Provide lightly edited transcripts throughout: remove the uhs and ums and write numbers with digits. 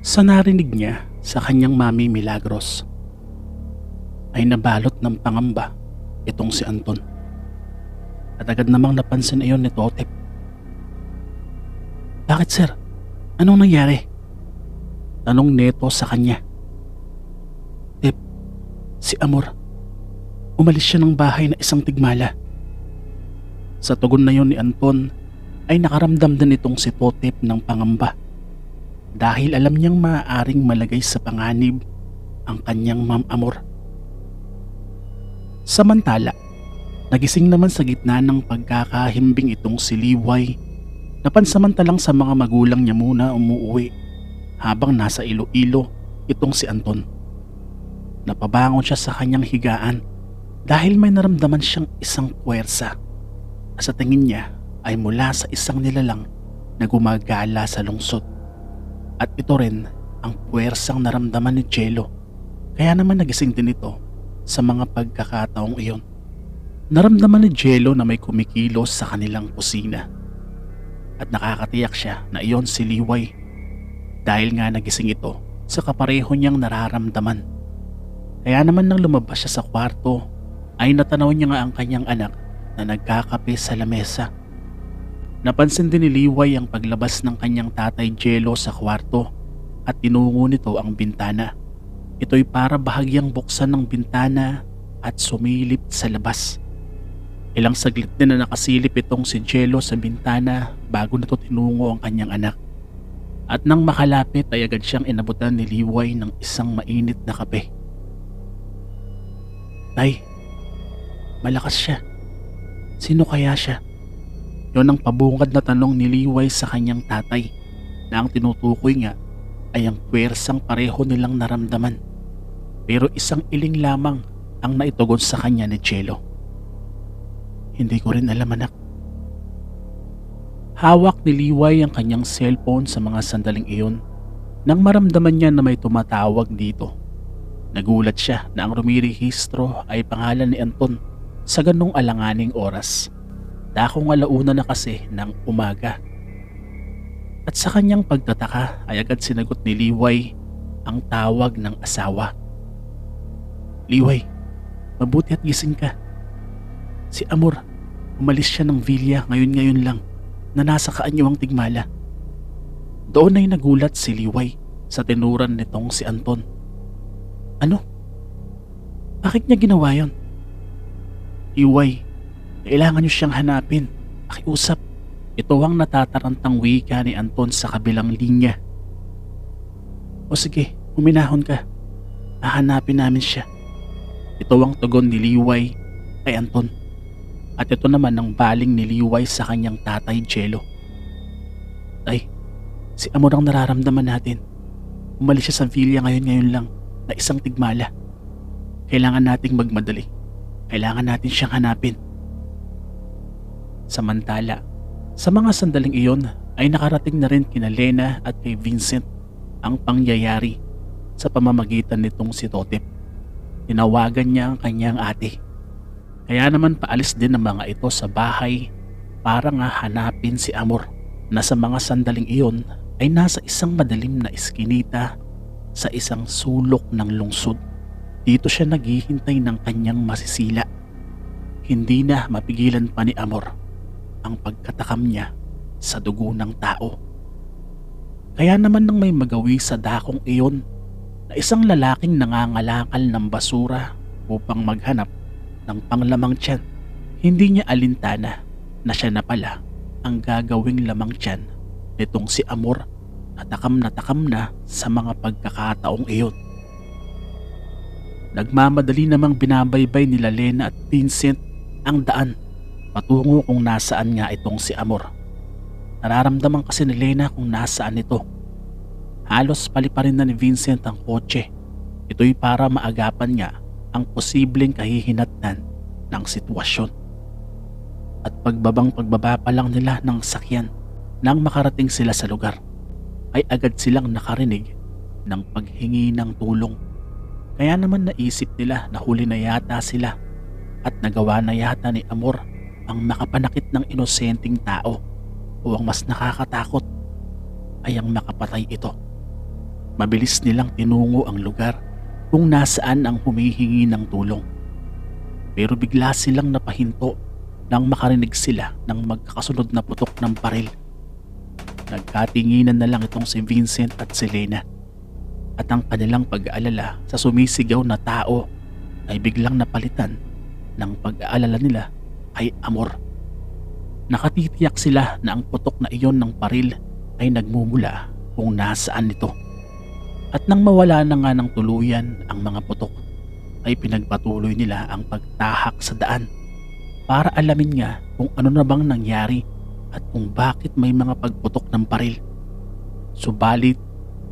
Sa narinig niya sa kanyang mami Milagros ay nabalot ng pangamba itong si Anton. At agad namang napansin iyon ni Totep. "Bakit sir? Anong nangyari?" Tanong neto sa kanya. "Tep, si Amor. Umalis siya ng bahay na isang tigmala." Sa tugon na yon ni Anton ay nakaramdam din itong si Totep ng pangamba dahil alam niyang maaaring malagay sa panganib ang kanyang Ma'am Amor. Samantala, nagising naman sa gitna ng pagkakahimbing itong si Liway na pansamantalang sa mga magulang niya muna umuwi habang nasa Iloilo itong si Anton. Napabangon siya sa kanyang higaan dahil may naramdaman siyang isang puwersa na sa tingin niya ay mula sa isang nilalang na gumagala sa lungsod. At ito rin ang puwersang naramdaman ni Jello, kaya naman nagising din ito sa mga pagkakataong iyon. Naramdaman ni Jello na may kumikilos sa kanilang kusina at nakakatiyak siya na iyon si Liway dahil nga nagising ito sa kapareho niyang nararamdaman. Kaya naman nang lumabas siya sa kwarto ay natanaw niya nga ang kanyang anak na nagkakape sa lamesa. Napansin din ni Liway ang paglabas ng kanyang tatay Jello sa kwarto at tinungo nito ang bintana. Ito'y para bahagyang buksan ng bintana at sumilip sa labas. Ilang saglit din na nakasilip itong si Jello sa bintana bago nito tinungo ang kanyang anak. At nang makalapit ay agad siyang inabutan ni Liway ng isang mainit na kape. "Tay, malakas siya. Sino kaya siya?" Yon ang pabungad na tanong ni Liway sa kanyang tatay na ang tinutukoy nga ay ang puwersang pareho nilang naramdaman. Pero isang iling lamang ang naitugon sa kanya ni Jello. "Hindi ko rin alam, anak." Hawak ni Liway ang kanyang cellphone sa mga sandaling iyon nang maramdaman niya na may tumatawag dito. Nagulat siya na ang rumirehistro ay pangalan ni Anton sa ganong alanganing oras. Dakong 1:00 na kasi ng umaga. At sa kanyang pagtataka ay agad sinagot ni Liway ang tawag ng asawa. "Liway, mabuti at gising ka. Si Amor, umalis siya ng villa ngayon lang na nasa kaanyawang tigmala." Doon ay nagulat si Liway sa tinuran nitong si Anton. "Ano? Bakit niya ginawa yon?" "Liway, kailangan niyo siyang hanapin. Pakiusap." Ito ang natatarantang wika ni Anton sa kabilang linya. "O sige, huminahon ka. Hahanapin namin siya." Ito ang tugon ni Liway kay Anton. At ito naman ang baling ni Liway sa kanyang tatay Jello. "Tay, si Amor ang nararamdaman natin. Umalis siya sa villa ngayon lang na isang tigmala. Kailangan nating magmadali. Kailangan natin siyang hanapin." Samantala, sa mga sandaling iyon ay nakarating na rin kina Lena at kay Vincent ang pangyayari sa pamamagitan nitong si Totep. Tinawagan niya ang kanyang ate. Kaya naman paalis din ang mga ito sa bahay para nga hanapin si Amor na sa mga sandaling iyon ay nasa isang madilim na eskinita sa isang sulok ng lungsod. Dito siya naghihintay ng kanyang masisila. Hindi na mapigilan pa ni Amor ang pagkatakam niya sa dugo ng tao. Kaya naman nang may magawi sa dakong iyon na isang lalaking nangangalakal ng basura upang maghanap ng panglamang tiyan, hindi niya alintana na siya na pala ang gagawing lamang tiyan nitong si Amor na takam na sa mga pagkakataong iyon. Nagmamadali namang binabaybay nila Lena at Vincent ang daan patungo kung nasaan nga itong si Amor. Nararamdaman kasi ni Lena kung nasaan ito. Halos paliparin na ni Vincent ang kotse. Ito'y para maagapan niya ang posibleng kahihinatnan ng sitwasyon. At pagbaba pa lang nila ng sakyan nang makarating sila sa lugar ay agad silang nakarinig ng paghingi ng tulong. Kaya naman naisip nila na huli na yata sila at nagawa na yata ni Amor ang makapanakit ng inosenteng tao, o ang mas nakakatakot ay ang makapatay ito. Mabilis nilang tinungo ang lugar kung nasaan ang humihingi ng tulong. Pero bigla silang napahinto nang makarinig sila ng magkakasunod na putok ng baril. Nagkatinginan na lang itong si Vincent at si Lena. At ang kanilang pag-aalala sa sumisigaw na tao ay biglang napalitan ng pag-aalala nila kay Amor. Nakatitiyak sila na ang putok na iyon ng baril ay nagmumula kung nasaan ito. At nang mawala na nga ng tuluyan ang mga putok, ay pinagpatuloy nila ang pagtahak sa daan para alamin nga kung ano na bang nangyari at kung bakit may mga pagputok ng baril. Subalit,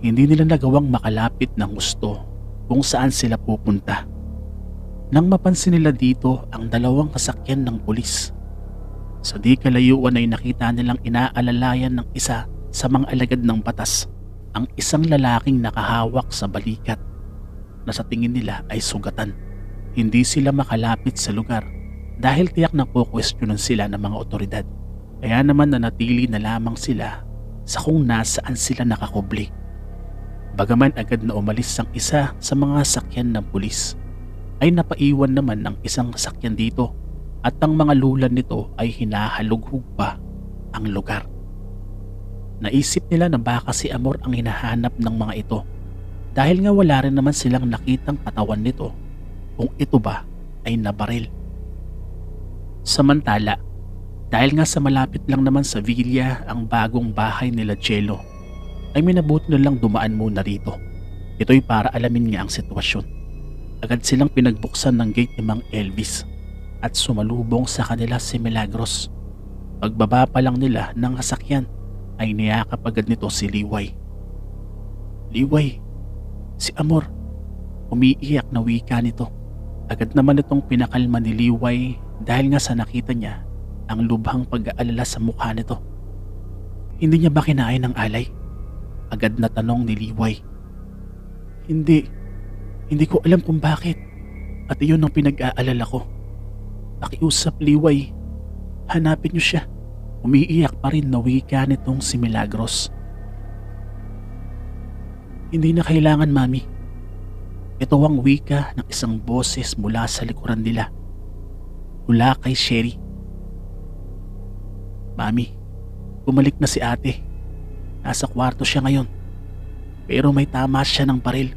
hindi nila nagawang makalapit ng gusto kung saan sila pupunta. Nang mapansin nila dito ang dalawang sasakyan ng pulis. Sa di kalayuan ay nakita nilang inaalalayan ng isa sa mga alagad ng batas ang isang lalaking nakahawak sa balikat na sa tingin nila ay sugatan. Hindi sila makalapit sa lugar dahil tiyak na po-questionan sila ng mga otoridad. Kaya naman nanatili na lamang sila sa kung nasaan sila nakakubli. Bagaman agad na umalis ang isa sa mga sakyan ng pulis, ay napaiwan naman ng isang sakyan dito at ang mga lulan nito ay hinahalughog pa ang lugar. Naisip nila na baka si Amor ang hinahanap ng mga ito dahil nga wala rin naman silang nakitang katawan nito kung ito ba ay nabaril. Samantala, dahil nga sa malapit lang naman sa villa ang bagong bahay nila Jello, ay minabuti na lang dumaan muna rito. Ito'y para alamin nga ang sitwasyon. Agad silang pinagbuksan ng gate ni Mang Elvis at sumalubong sa kanila si Milagros. Pagbaba pa lang nila ng sasakyan ay niyakap agad nito si Liway. Liway, si Amor, umiiyak na wika nito. Agad naman itong pinakalma ni Liway dahil nga sa nakita niya ang lubhang pag-aalala sa mukha nito. Hindi niya ba kinain ng alay? Agad na tanong ni Liway. Hindi ko alam kung bakit. At iyon ang pinag-aalala ko. Pakiusap, Liway. Hanapin niyo siya. Umiiyak pa rin na wika nitong si Milagros. Hindi na kailangan, Mami. Ito ang wika ng isang boses mula sa likuran nila. Mula kay Sherry. Mami, bumalik na si ate. Nasa kwarto siya ngayon. Pero may tama siya ng baril.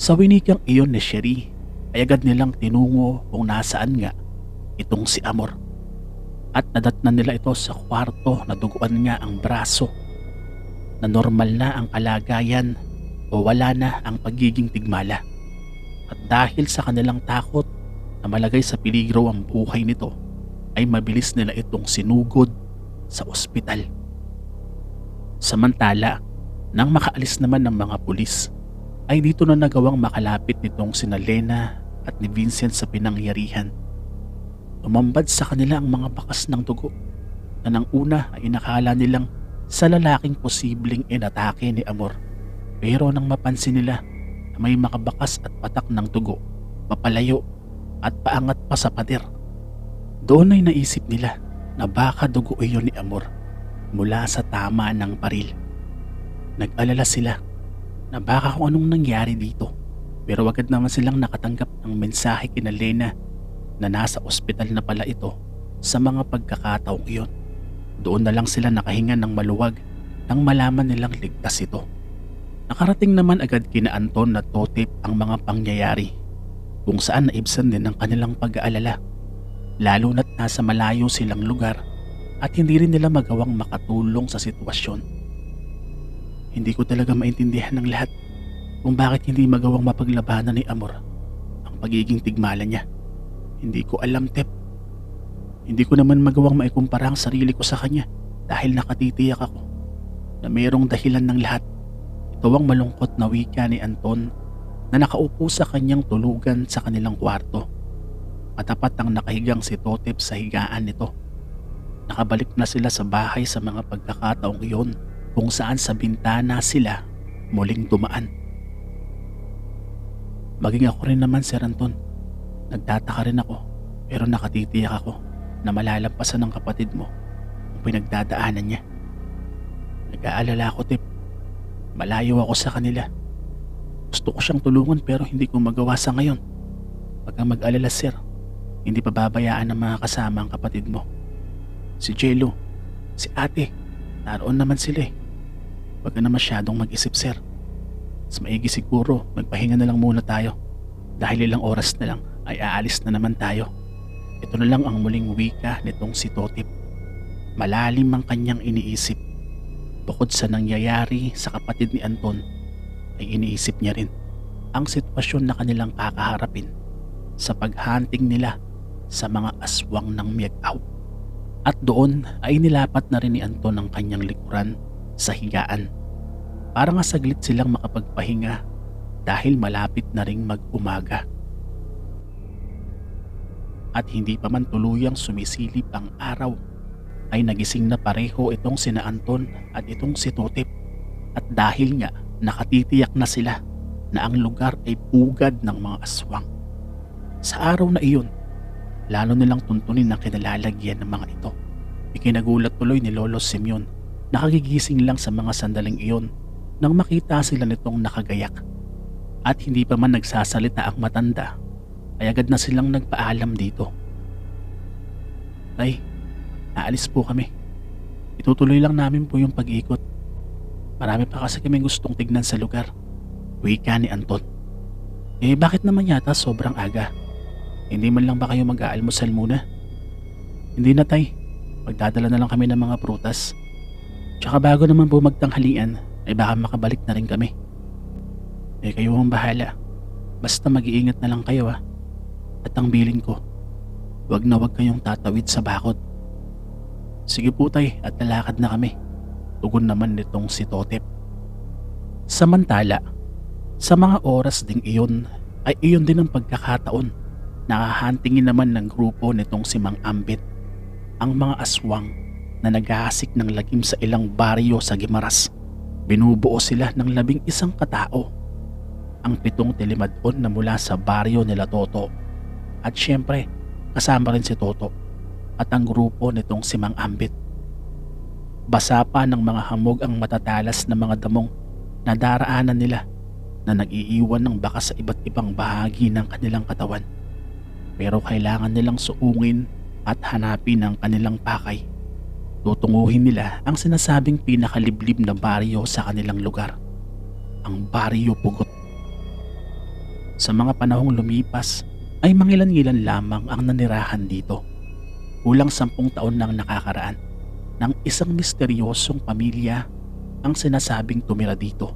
Sa winikang iyon ni Sherry, ay agad nilang tinungo kung nasaan nga itong si Amor. At nadatnan nila ito sa kwarto na duguan nga ang braso. Na normal na ang kalagayan o wala na ang pagiging tigmala. At dahil sa kanilang takot na malagay sa peligro ang buhay nito, ay mabilis nila itong sinugod sa ospital. Samantala, nang makaalis naman ng mga pulis, ay dito na nagawang makalapit nitong sina Lena at ni Vincent sa pinangyarihan. Umambad sa kanila ang mga bakas ng dugo na nang una ay inakala nilang sa lalaking posibleng inatake ni Amor. Pero nang mapansin nila na may makabakas at patak ng dugo, papalayo at paangat pa sa pader, doon ay naisip nila na baka dugo iyon ni Amor mula sa tama ng baril. Nag-alala sila na baka kung anong nangyari dito, pero agad naman silang nakatanggap ng mensahe kina Lena na nasa ospital na pala ito sa mga pagkakataong iyon. Doon na lang sila nakahinga ng maluwag nang malaman nilang ligtas ito. Nakarating naman agad kina Anton at Totip ang mga pangyayari kung saan naibsan din ang kanilang pag-aalala, lalo na't nasa malayo silang lugar at hindi rin nila magawang makatulong sa sitwasyon. Hindi ko talaga maintindihan ng lahat kung bakit hindi magawang mapaglabanan ni Amor ang pagiging tigmala niya. Hindi ko alam, Tep. Hindi ko naman magawang maikumpara ang sarili ko sa kanya dahil nakatitiyak ako na mayroong dahilan ng lahat. Ito ang malungkot na wika ni Anton na nakaupo sa kanyang tulugan sa kanilang kwarto. Katapat ang nakahigang si Totep sa higaan nito. Nakabalik na sila sa bahay sa mga pagkakataong iyon kung saan sa bintana sila muling dumaan. Maging ako rin naman, Sir Anton. Nagtataka rin ako pero nakatitiyak ako na malalampasan ng kapatid mo ang pinagdadaanan niya. Nag-aalala ako, Tip. Malayo ako sa kanila Gusto ko siyang tulungan pero hindi ko magawa sa ngayon. Huwag kang mag-alala sir, hindi pa babayaan ng mga kasama ang kapatid mo. Si Jello, si ate, naroon naman sila eh. Huwag ka na masyadong mag-isip sir. Mas maigi siguro magpahinga na lang muna tayo. Dahil ilang oras na lang ay aalis na naman tayo. Ito na lang ang muling wika nitong si Totip. Malalim ang kanyang iniisip. Bukod sa nangyayari sa kapatid ni Anton, ay iniisip niya rin ang sitwasyon na kanilang kakaharapin sa paghunting nila sa mga aswang ng Miagao. At doon ay nilapat na rin ni Anton ang kanyang likuran sa higaan para nga saglit silang makapagpahinga dahil malapit na ring mag-umaga. At hindi pa man tuluyang sumisilip ang araw ay nagising na pareho itong sina Anton at itong si Totip. At dahil nga nakatitiyak na sila na ang lugar ay pugad ng mga aswang. Sa araw na iyon, lalo nilang tuntunin ang kinalalagyan ng mga ito. Ikinagulat tuloy ni Lolo Simeon na kagigising lang sa mga sandaling iyon nang makita sila nitong nakagayak. At hindi pa man nagsasalita ang matanda ay agad na silang nagpaalam dito. Tay, aalis po kami. Itutuloy lang namin po yung pag-ikot. Marami pa kasi kaming gustong tignan sa lugar. Wika ni Anton. Bakit naman yata sobrang aga? Hindi man lang ba kayo mag-aalmusal muna? Hindi na tay. Magdadala na lang kami ng mga prutas. Tsaka bago naman po magtanghalian ay baka makabalik na rin kami. Kayo ang bahala. Basta mag-iingat na lang kayo ha. At ang bilin ko, wag na wag kayong tatawid sa bakod. Sige po tay, at lalakad na kami. Tugon naman nitong si Totip. Samantala, sa mga oras ding iyon ay iyon din ang pagkakataon na hahantingin naman ng grupo nitong si Mang Ambit ang mga aswang na naghahasik ng lagim sa ilang baryo sa Guimaras. Binubuo sila ng 11 katao. Ang 7 tilimadon na mula sa baryo nila Toto. At syempre, kasama rin si Toto at ang grupo nitong si Mang Ambit. Basa pa ng mga hamog ang matatalas na mga damong na daraanan nila na nag-iiwan ng bakas sa iba't ibang bahagi ng kanilang katawan. Pero kailangan nilang suungin at hanapin ang kanilang pakay. Tutunguhin nila ang sinasabing pinakaliblib na baryo sa kanilang lugar, ang Baryo Pugot. Sa mga panahong lumipas ay mangilan-ngilan lamang ang nanirahan dito. Kulang 10 taon nang nakakaraan ng isang misteryosong pamilya ang sinasabing tumira dito.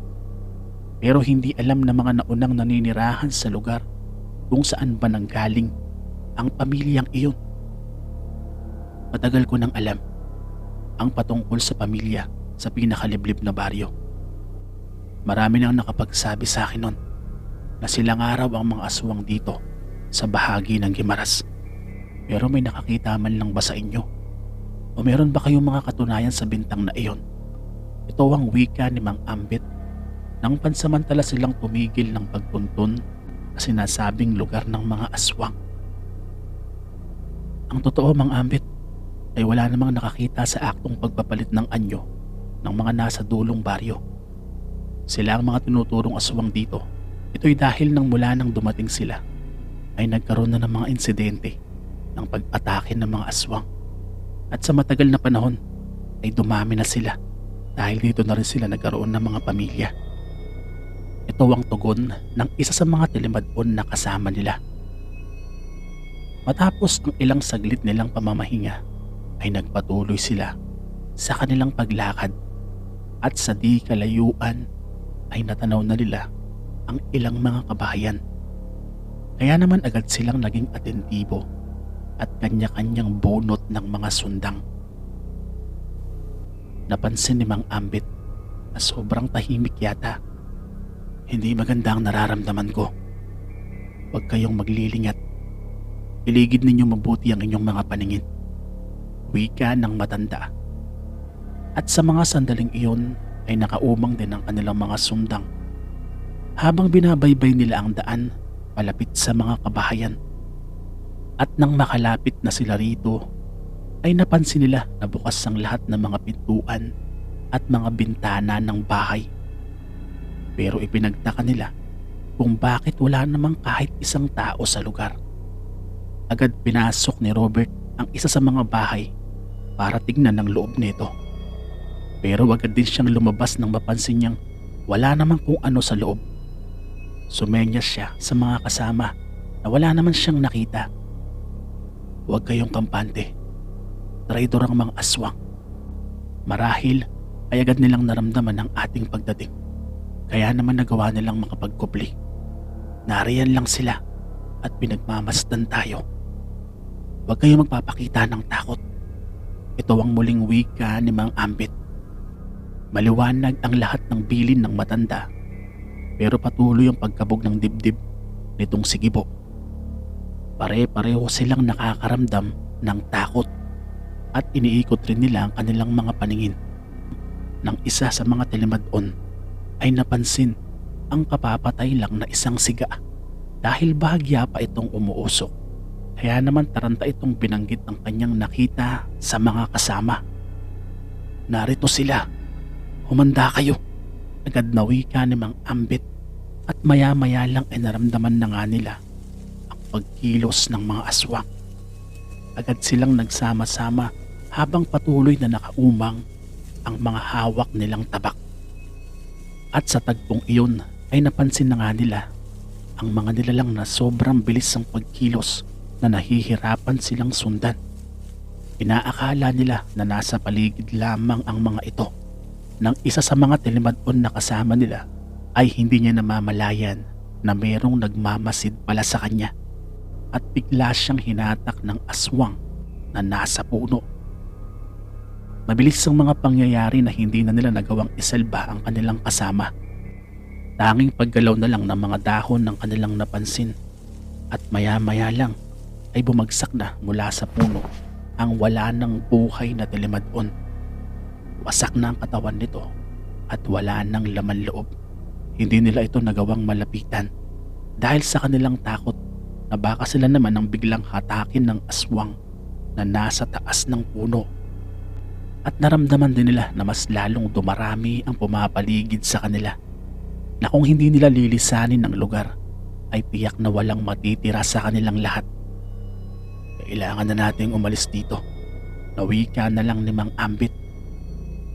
Pero hindi alam ng mga naunang naninirahan sa lugar kung saan ba nanggaling ang pamilyang iyon. Matagal ko nang alam ang patungkol sa pamilya sa pinakaliblib na baryo. Marami nang nakapagsabi sa akin noon na silang araw ang mga aswang dito sa bahagi ng Guimaras. Pero may nakakita man lang ba sa inyo? O meron ba kayong mga katunayan sa bintang na iyon? Ito ang wika ni Mang Ambit nang pansamantala silang tumigil ng pagtuntun sa sinasabing lugar ng mga aswang. Ang totoo, Mang Ambit, ay wala namang nakakita sa aktong pagpapalit ng anyo ng mga nasa dulong baryo. Sila ang mga tinuturong aswang dito. Ito'y dahil nang mula nang dumating sila ay nagkaroon na ng mga insidente ng pag-atake ng mga aswang. At sa matagal na panahon ay dumami na sila dahil dito na rin sila nagkaroon ng mga pamilya. Ito ang tugon ng isa sa mga tilimadon na kasama nila. Matapos ang ilang saglit nilang pamamahinga ay nagpatuloy sila sa kanilang paglakad at sa di kalayuan ay natanaw na nila ang ilang mga kabahayan. Kaya naman agad silang naging atentibo at kanya-kanyang bunot ng mga sundang. Napansin ni Mang Ambit na sobrang tahimik yata. Hindi maganda ang nararamdaman ko. Huwag kayong maglilingat. Iligid ninyo mabuti ang inyong mga paningin. Wika ng matanda. At sa mga sandaling iyon ay nakaumang din ang kanilang mga sundang. Habang binabaybay nila ang daan palapit sa mga kabahayan. At nang makalapit na sila rito ay napansin nila na bukas ang lahat ng mga pintuan at mga bintana ng bahay. Pero ipinagtaka nila kung bakit wala namang kahit isang tao sa lugar. Agad pinasok ni Robert ang isa sa mga bahay para tignan ang loob nito. Pero agad din siyang lumabas nang mapansin niyang wala namang kung ano sa loob. Sumenyas siya sa mga kasama na wala naman siyang nakita. Huwag kayong kampante. Traidor ang mga aswang. Marahil ay agad nilang naramdaman ang ating pagdating. Kaya naman nagawa nilang makapagkupli. Nariyan lang sila at pinagmamasdan tayo. Huwag kayong magpapakita ng takot. Ito ang muling wika ni Mang Ambit. Maliwanag ang lahat ng bilin ng matanda, pero patuloy ang pagkabog ng dibdib nitong si Gibo. Pare-pareho silang nakakaramdam ng takot at iniikot rin nila ang kanilang mga paningin. Nang isa sa mga telemadon ay napansin ang kapapatay lang na isang siga dahil bahagya pa itong umuusok. Kaya naman taranta itong binanggit ang kanyang nakita sa mga kasama. Narito sila. Humanda kayo. Agad na wika ni Mang Ambit at maya-maya lang ay naramdaman na nga nila ang pagkilos ng mga aswang. Agad silang nagsama-sama habang patuloy na nakaumang ang mga hawak nilang tabak. At sa tagpong iyon ay napansin na nga nila ang mga nilalang na sobrang bilis ang pagkilos na nahihirapan silang sundan. Inaakala nila na nasa paligid lamang ang mga ito. Nang isa sa mga telemadon na kasama nila ay hindi niya namamalayan na merong nagmamasid pala sa kanya at bigla siyang hinatak ng aswang na nasa puno. Mabilis ang mga pangyayari na hindi na nila nagawang isalba ang kanilang kasama. Tanging paggalaw na lang ng mga dahon ng kanilang napansin at maya-maya lang ay bumagsak na mula sa puno ang wala ng buhay na telemadon. Wasak na ang katawan nito at wala ng laman loob. Hindi nila ito nagawang malapitan dahil sa kanilang takot na baka sila naman ang biglang hatakin ng aswang na nasa taas ng puno. At naramdaman din nila na mas lalong dumarami ang pumapaligid sa kanila, na kung hindi nila lilisanin ang lugar ay tiyak na walang matitira sa kanilang lahat. Kailangan na nating umalis dito, nawika na lang ni Mang Ambit.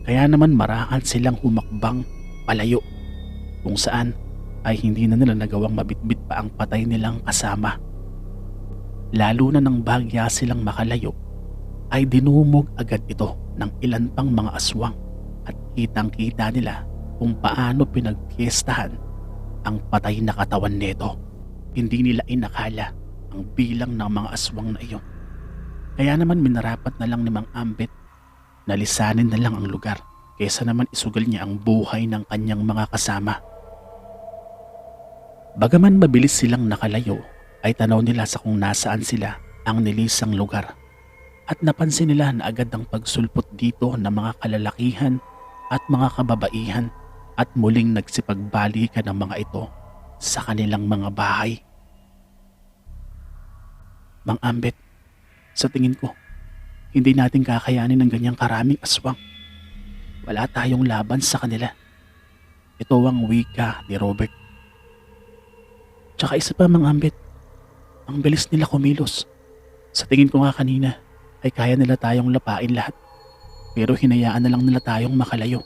Kaya naman marahan silang humakbang palayo, kung saan ay hindi na nila nagawang mabitbit pa ang patay nilang kasama. Lalo na nang bahagya silang makalayo ay dinumog agad ito ng ilan pang mga aswang at kitang-kita nila kung paano pinagpiestahan ang patay na katawan nito. Hindi nila inakala ang bilang ng mga aswang na iyon. Kaya naman minarapat na lang ni Mang Ambit na lisanin na lang ang lugar kaysa naman isugal niya ang buhay ng kanyang mga kasama. Bagaman mabilis silang nakalayo ay tanaw nila sa kung nasaan sila ang nilisang lugar. At napansin nila na agad ang pagsulpot dito ng mga kalalakihan at mga kababaihan at muling nagsipagbalikan ng mga ito sa kanilang mga bahay. Mang Ambit, sa tingin ko, hindi natin kakayanin ng ganyang karaming aswang. Wala tayong laban sa kanila. Ito ang wika ni Robert. Tsaka isa pa, Mang Ambit, ang bilis nila kumilos. Sa tingin ko nga kanina, ay kaya nila tayong lapain lahat. Pero hinayaan na lang nila tayong makalayo.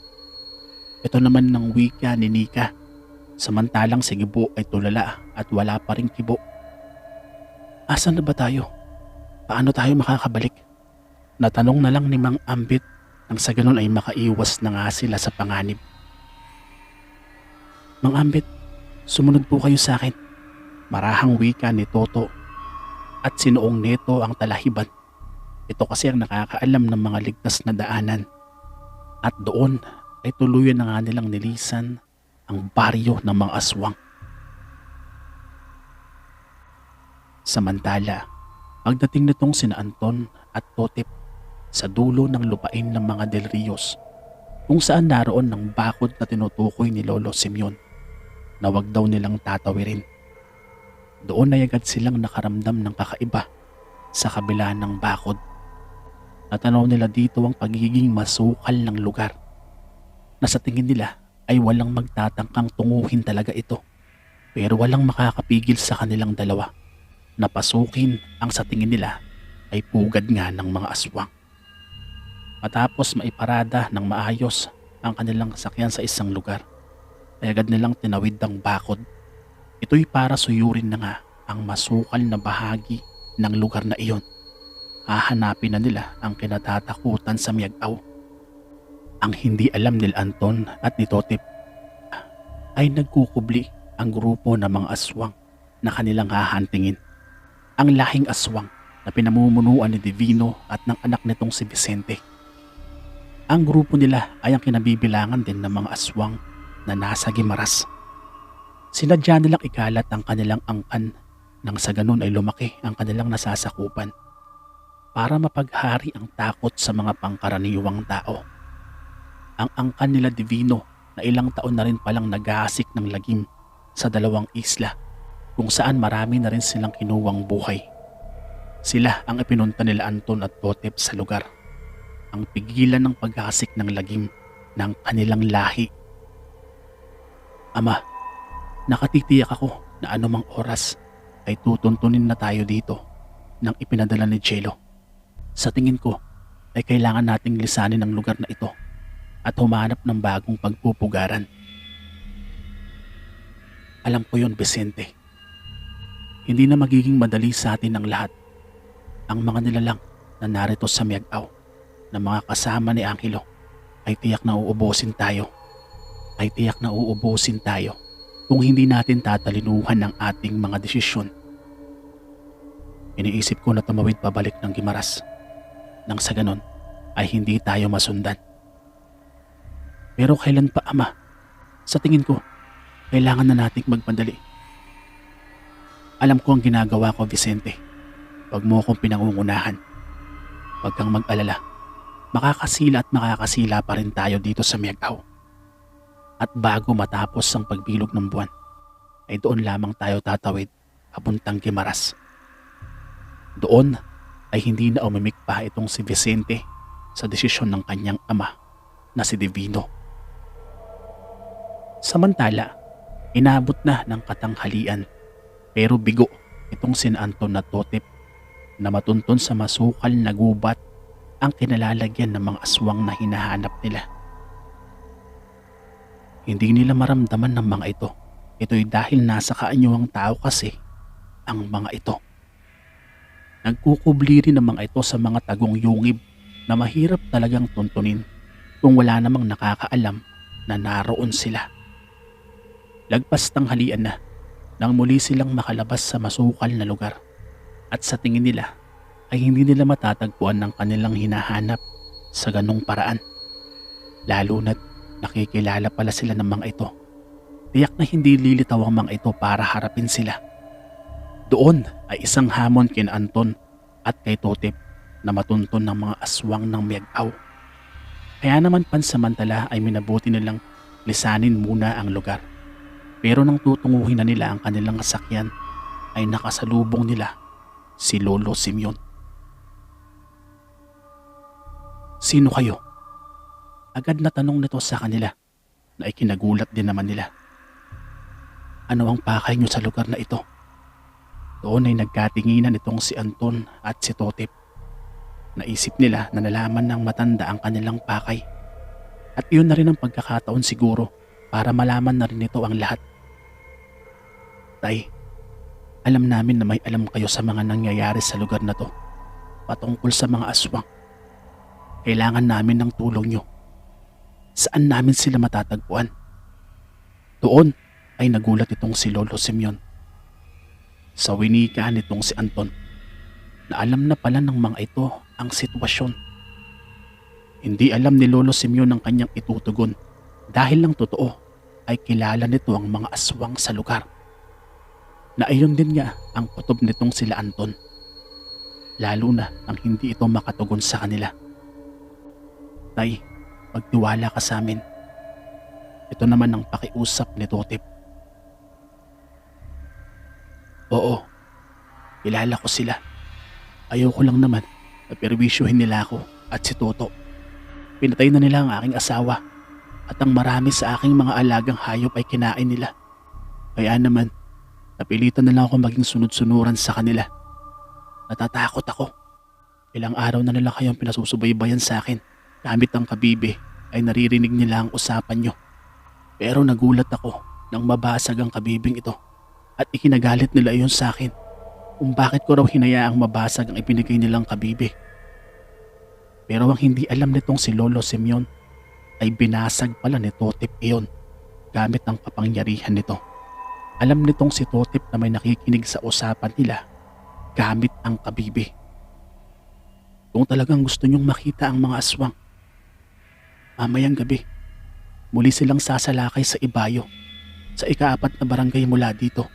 Ito naman ng wika ni Nika. Samantalang si Gibo ay tulala at wala pa ring kibo. Asan na ba tayo? Paano tayo makakabalik? Natanong na lang ni Mang Ambit nang sa ganun ay makaiwas na nga sila sa panganib. Mang Ambit, sumunod po kayo sa akin. Marahang wika ni Toto at sinuong neto ang talahiban. Ito kasi ang nakakaalam ng mga ligtas na daanan. At doon ay tuluyan na nga nilang nilisan ang baryo ng mga aswang. Samantala, pagdating nitong sina Anton at Totip sa dulo ng lupain ng mga Del Rios, kung saan naroon ng bakod na tinutukoy ni Lolo Simeon na wag daw nilang tatawirin. Doon ay agad silang nakaramdam ng kakaiba sa kabila ng bakod. Natanaw nila dito ang pagiging masukal ng lugar na sa tingin nila ay walang magtatangkang tunguhin talaga ito. Pero walang makakapigil sa kanilang dalawa na pasukin ang sa tingin nila ay pugad nga ng mga aswang. Matapos maiparada ng maayos ang kanilang sasakyan sa isang lugar, ay agad nilang tinawid ang bakod. Ito'y para suyurin na nga ang masukal na bahagi ng lugar na iyon. Hahanapin na nila ang kinatatakutan sa Miag-aw. Ang hindi alam ni Anton at ni Totip ay nagkukubli ang grupo ng mga aswang na kanilang hahantingin. Ang lahing aswang na pinamumunuan ni Divino at ng anak nitong si Vicente. Ang grupo nila ay ang kinabibilangan din ng mga aswang na nasa Guimaras. Sinadya nilang ikalat ang kanilang angkan nang sa ganun ay lumaki ang kanilang nasasakupan para mapaghari ang takot sa mga pangkaraniwang tao. Ang angkan nila Divino na ilang taon na rin palang nag-aasik ng lagim sa dalawang isla kung saan marami na rin silang kinuwang buhay. Sila ang ipinunta nila Anton at Totep sa lugar. Ang pigilan ng pag-aasik ng lagim ng kanilang lahi. Ama, nakatitiyak ako na anumang oras ay tutuntunin na tayo dito ng ipinadala ni Jello. Sa tingin ko ay kailangan nating lisanin ang lugar na ito at humanap ng bagong pagpupugaran. Alam ko yon, Vicente. Hindi na magiging madali sa atin ang lahat. Ang mga nilalang na narito sa Miag-aw na mga kasama ni Angelo ay tiyak na uubusin tayo. Ay tiyak na uubusin tayo kung hindi natin tatalinuhan ang ating mga desisyon. Iniisip ko na tumawid pabalik ng Guimaras nang sa ganon ay hindi tayo masundan. Pero kailan pa, Ama? Sa tingin ko, kailangan na nating magpadali. Alam ko ang ginagawa ko, Vicente. Huwag mo akong pinangungunahan. Huwag kang mag-alala. Makakasila at makakasila pa rin tayo dito sa Miag-aw. At bago matapos ang pagbilog ng buwan, ay doon lamang tayo tatawid papuntang Guimaras. Doon ay hindi na umimik pa itong si Vicente sa desisyon ng kanyang ama na si Divino. Samantala, inabot na ng katanghalian pero bigo itong si Anton at Totep na matuntun sa masukal na gubat ang kinalalagyan ng mga aswang na hinahanap nila. Hindi nila maramdaman ng mga ito. Ito'y dahil nasa kaanyuang tao kasi ang mga ito. Nagkukubli rin ng mga ito sa mga tagong yungib na mahirap talagang tuntunin kung wala namang nakakaalam na naroon sila. Lagpas tanghalian na nang muli silang makalabas sa masukal na lugar at sa tingin nila ay hindi nila matatagpuan ng kanilang hinahanap sa ganong paraan. Lalo na't nakikilala pala sila ng mga ito. Tiyak na hindi lilitaw ang mga ito para harapin sila. Doon ay isang hamon kina Anton at kay Totep na matuntun ng mga aswang ng Miag-aw. Kaya naman pansamantala ay minabuti nilang lisanin muna ang lugar. Pero nang tutunguhin na nila ang kanilang sasakyan ay nakasalubong nila si Lolo Simeon. Sino kayo? Agad na tanong nito sa kanila na ikinagulat din naman nila. Ano ang pakay nyo sa lugar na ito? Doon ay nagkatinginan itong si Anton at si Totep. Naisip nila na nalaman ng matanda ang kanilang pakay. At iyon na rin ang pagkakataon siguro para malaman na rin ito ang lahat. Tay, alam namin na may alam kayo sa mga nangyayari sa lugar na to patungkol sa mga aswang. Kailangan namin ng tulong nyo. Saan namin sila matatagpuan? Doon ay nagulat itong si Lolo Simeon. Sa winika nitong si Anton na alam na pala ng mga ito ang sitwasyon. Hindi alam ni Lolo Simeon ang kanyang itutugon dahil lang totoo ay kilala nito ang mga aswang sa lugar. Na ayon din nga ang kutob nitong sila Anton. Lalo na nang hindi ito makatugon sa kanila. Tay, magtiwala ka sa amin. Ito naman ang pakiusap ni Totep. Oo, kilala ko sila. Ayoko lang naman na perwisyuhin nila ako at si Toto. Pinatay na nila ang aking asawa at ang marami sa aking mga alagang hayop ay kinain nila. Kaya naman Napilitan na lang ako maging sunod-sunuran sa kanila. Natatakot ako. Ilang araw na nila kayong pinasusubaybayan sa akin. Gamit ang kabibe ay naririnig nila ang usapan nyo. Pero nagulat ako nang mabasag ang kabibing ito at ikinagalit nila iyon sa akin kung bakit ko raw hinayaang mabasag ang ibinigay nilang kabibe. Pero ang hindi alam nitong si Lolo Simeon ay binasag pala ni Totip iyon gamit ang kapangyarihan nito. Alam nitong si Totip na may nakikinig sa usapan nila gamit ang kabibe. Kung talagang gusto nyong makita ang mga aswang, mamayang gabi, muli silang sasalakay sa Ibayo, sa ika-4 na barangay mula dito.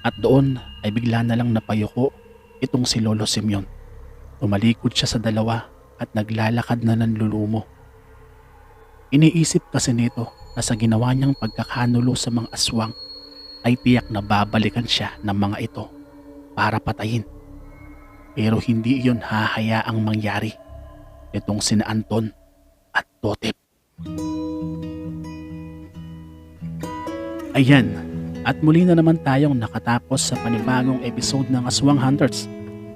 At doon ay bigla na lang napayuko itong si Lolo Simeon. Tumalikod siya sa dalawa at naglalakad na nanlulumo. Iniisip kasi nito na sa ginawa niyang pagkakanulo sa mga aswang ay tiyak na babalikan siya ng mga ito para patayin. Pero hindi iyon hahayaang mangyari nitong sina Anton at Totip. Ayan, at muli na naman tayong nakatapos sa panibagong episode ng Aswang Hunters.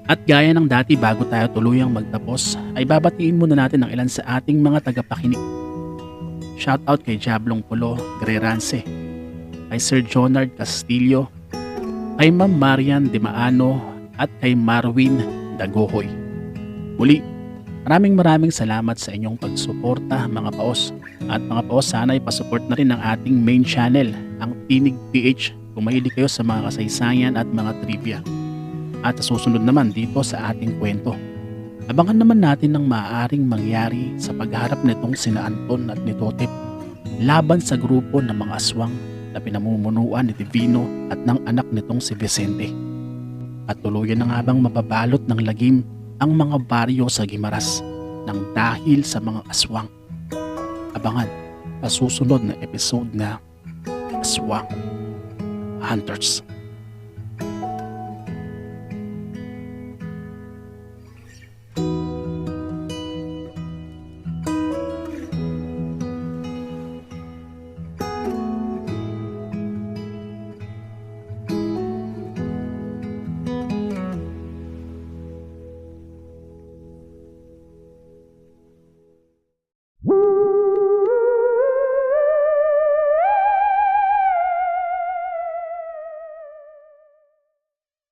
At gaya ng dati bago tayo tuluyang magtapos ay babatiin muna natin ang ilan sa ating mga tagapakinig. Shoutout kay Jablong Polo Grerance, kay Sir Jonard Castillo, kay Ma'am Marian De Maano at kay Marwin Dagohoy. Muli, maraming salamat sa inyong pagsuporta mga paos. At mga paos, sana ipasupport na rin ang ating main channel, ang Tinig PH, kung mahilig kayo sa mga kasaysayan at mga trivia. At sa susunod naman dito sa ating kwento, abangan naman natin ang maaaring mangyari sa pagharap nitong sina Anton at ni Totip laban sa grupo ng mga aswang na pinamumunuan ni Divino at ng anak nitong si Vicente. At tuluyan na nga bang mababalot ng lagim ang mga baryo sa Guimaras ng dahil sa mga aswang. Abangan sa susunod na episode na Aswang Hunters.